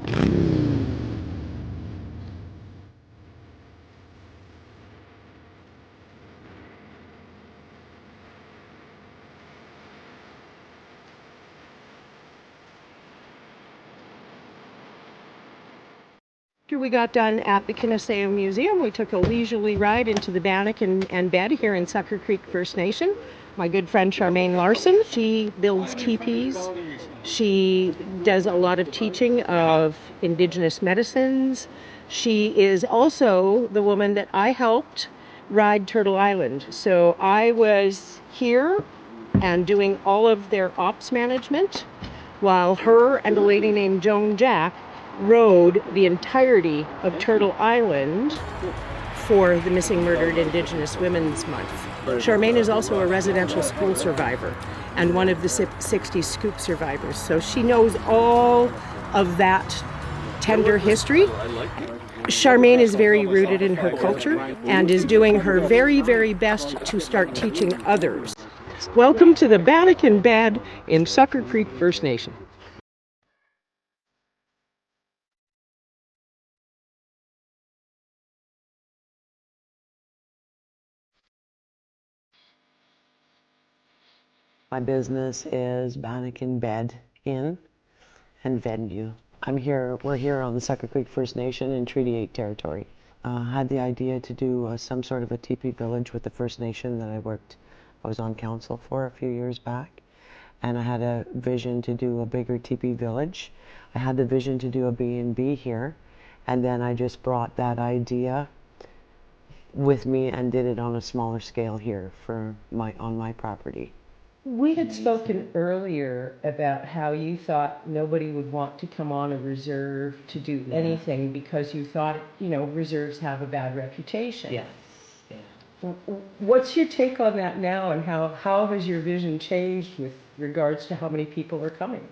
After we got done at the Canoe Museum, we took a leisurely ride into the Bannock and Bed here in Sucker Creek First Nation. My good friend Charmaine Larson, she builds teepees. She does a lot of teaching of Indigenous medicines. She is also the woman that I helped ride Turtle Island. So I was here and doing all of their ops management while her and a lady named Joan Jack rode the entirety of Turtle Island for the Missing Murdered Indigenous Women's Month. Charmaine is also a residential school survivor and one of the 60 scoop survivors. So she knows all of that tender history. Charmaine is very rooted in her culture and is doing her very, very best to start teaching others. Welcome to the Bannock and Bed in Sucker Creek First Nation. My business is Bannock and Bed Inn and Venue. We're here on the Sucker Creek First Nation in Treaty 8 territory. Had the idea to do some sort of a teepee village with the First Nation that I was on council for a few years back. And I had a vision to do a bigger teepee village. I had the vision to do a B&B here. And then I just brought that idea with me and did it on a smaller scale here on my property. We had spoken earlier about how you thought nobody would want to come on a reserve to do anything because you thought, reserves have a bad reputation. Yeah. What's your take on that now, and how has your vision changed with regards to how many people are coming?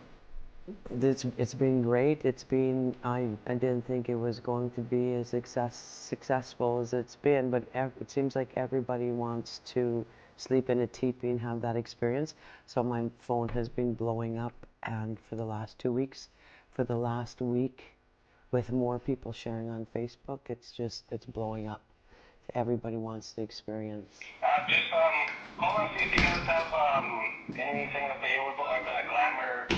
It's been great. I didn't think it was going to be as successful as it's been, but it seems like everybody wants to sleep in a teepee and have that experience. So my phone has been blowing up, and for the last 2 weeks, for the last week, with more people sharing on Facebook, it's blowing up. Everybody wants the experience. Just call and see if you guys have anything available on the glamour.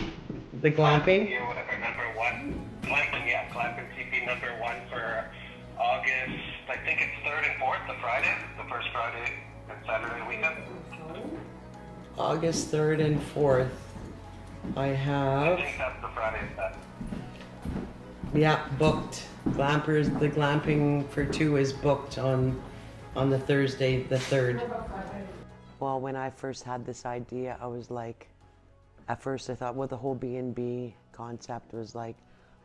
The glamping? Or whatever, number 1. Glamping, yeah, glamping TP number 1 for August, I think it's 3rd and 4th, the first Friday and Saturday weekend. August 3rd and 4th. I think that's the Friday set. Yeah, booked. The glamping for 2 is booked on the Thursday, the 3rd. Well, when I first had this idea, I was like, at first I thought, well, the whole B&B concept was like,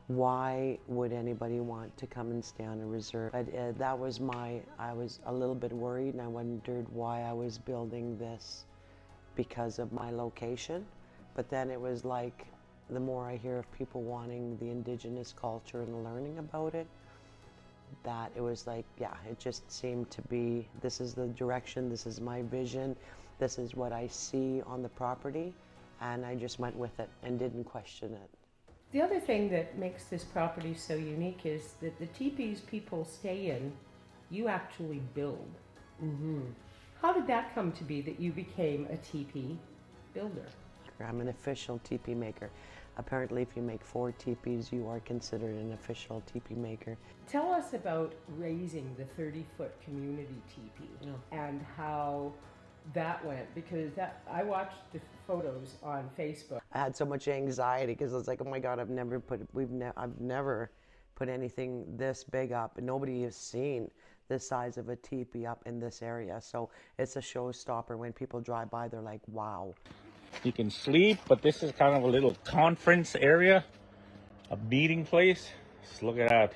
why would anybody want to come and stay on a reserve? But I was a little bit worried, and I wondered why I was building this because of my location. But then it was like, the more I hear of people wanting the Indigenous culture and learning about it, that it was like, yeah, it just seemed to be, this is the direction, this is my vision, this is what I see on the property, and I just went with it and didn't question it. The other thing that makes this property so unique is that the teepees people stay in, you actually build. Mm-hmm. How did that come to be that you became a teepee builder? I'm an official teepee maker. Apparently, if you make 4 teepees, you are considered an official teepee maker. Tell us about raising the 30-foot community teepee and how that went, because I watched the photos on Facebook. I had so much anxiety because I was like, oh my God, I've never put anything this big up, and nobody has seen this size of a teepee up in this area. So it's a showstopper. When people drive by, they're like, wow. You can sleep, but this is kind of a little conference area, a meeting place. Just look at that.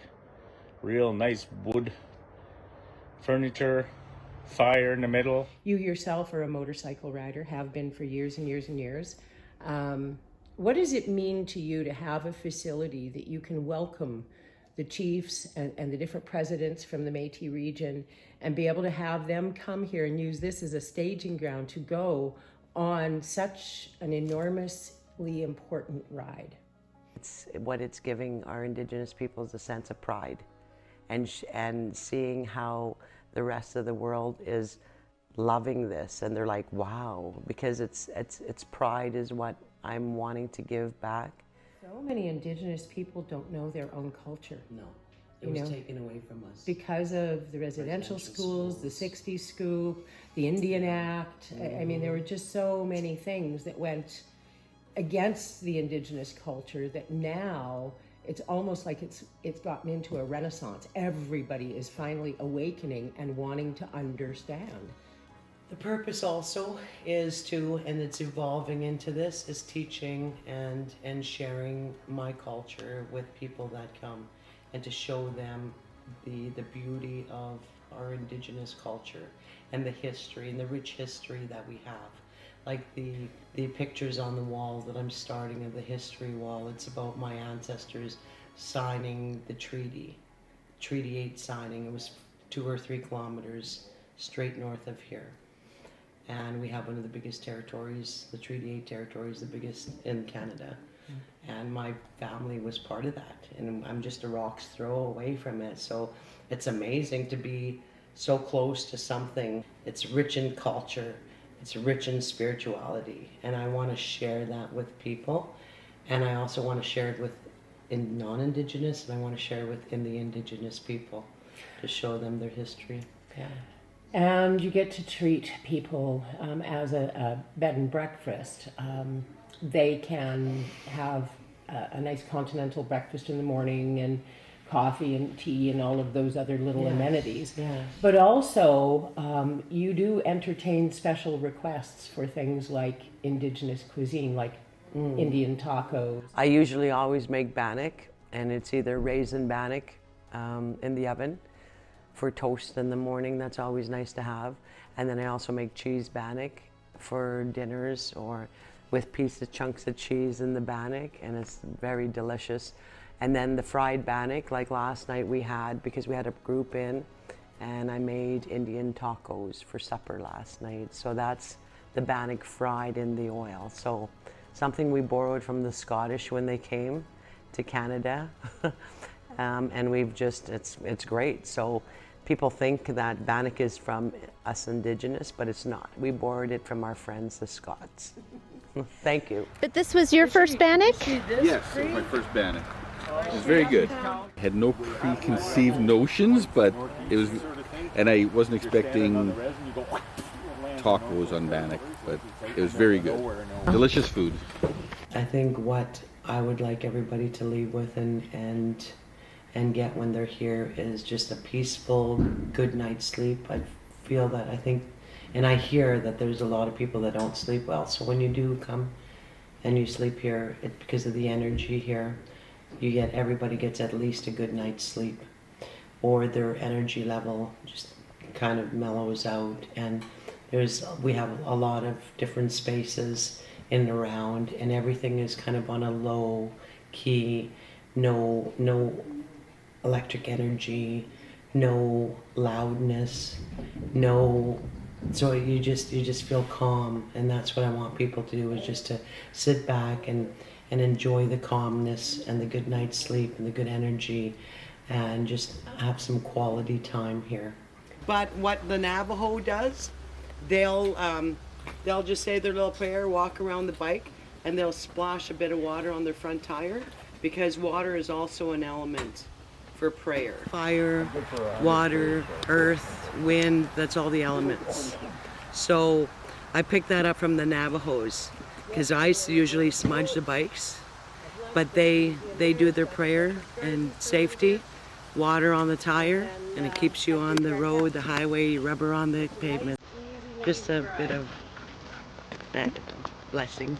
Real nice wood furniture, fire in the middle. You yourself are a motorcycle rider, have been for years and years and years. What does it mean to you to have a facility that you can welcome the chiefs and the different presidents from the Métis region and be able to have them come here and use this as a staging ground to go on such an enormously important ride? what it's giving our Indigenous peoples a sense of pride, and seeing how the rest of the world is loving this, and they're like, wow, because it's pride is what I'm wanting to give back. So many Indigenous people don't know their own culture. No, it was taken away from us. Because of the residential schools, the 60s scoop, the Indian Act. I mean, there were just so many things that went against the Indigenous culture that now it's almost like it's gotten into a renaissance. Everybody is finally awakening and wanting to understand. The purpose also is to, and it's evolving into this, is teaching and sharing my culture with people that come, and to show them the beauty of our Indigenous culture and the history and the rich history that we have. Like the pictures on the wall that I'm starting of the history wall, it's about my ancestors signing the Treaty 8 signing. It was 2 or 3 kilometers straight north of here. And we have one of the biggest territories, the Treaty 8 territory is the biggest in Canada. And my family was part of that. And I'm just a rock's throw away from it. So it's amazing to be so close to something. It's rich in culture. It's rich in spirituality. And I want to share that with people. And I also want to share it with non-Indigenous, and I want to share it within the Indigenous people to show them their history. Yeah. And you get to treat people as a bed and breakfast. They can have a nice continental breakfast in the morning and coffee and tea and all of those other little amenities. Yeah. But also, you do entertain special requests for things like Indigenous cuisine, like Indian tacos. I usually always make bannock, and it's either raisin bannock in the oven for toast in the morning. That's always nice to have. And then I also make cheese bannock for dinners, or with chunks of cheese in the bannock, and it's very delicious. And then the fried bannock, like last night we had, because we had a group in, and I made Indian tacos for supper last night. So that's the bannock fried in the oil. So something we borrowed from the Scottish when they came to Canada. And we've just, it's great. So people think that bannock is from us Indigenous, but it's not. We borrowed it from our friends, the Scots. Thank you. But this was your first bannock? Yes, it was my first bannock. It was very good. I had no preconceived notions, but it was, and I wasn't expecting tacos on bannock, but it was very good. Delicious food. I think what I would like everybody to leave with and get when they're here is just a peaceful, good night's sleep. I feel that, I think, and I hear that there's a lot of people that don't sleep well. So when you do come and you sleep here, because of the energy here, everybody gets at least a good night's sleep, or their energy level just kind of mellows out. And we have a lot of different spaces in and around, and everything is kind of on a low key, no electric energy, no loudness, so you just feel calm. And that's what I want people to do, is just to sit back and enjoy the calmness and the good night's sleep and the good energy, and just have some quality time here. But what the Navajo does, they'll just say their little prayer, walk around the bike, and they'll splash a bit of water on their front tire, because water is also an element for prayer. Fire, water, earth, wind, that's all the elements. So I picked that up from the Navajos, because I usually smudge the bikes, but they do their prayer and safety, water on the tire, and it keeps you on the road, the highway, rubber on the pavement. Just a bit of that blessing.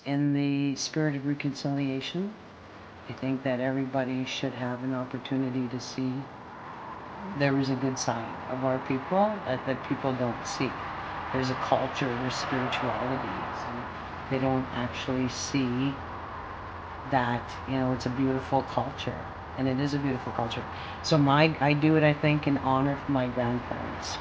In the spirit of reconciliation, I think that everybody should have an opportunity to see there is a good side of our people that people don't see. There's a culture, there's spiritualities, and they don't actually see that, you know, it's a beautiful culture. And it is a beautiful culture. So I do it, I think, in honor of my grandparents.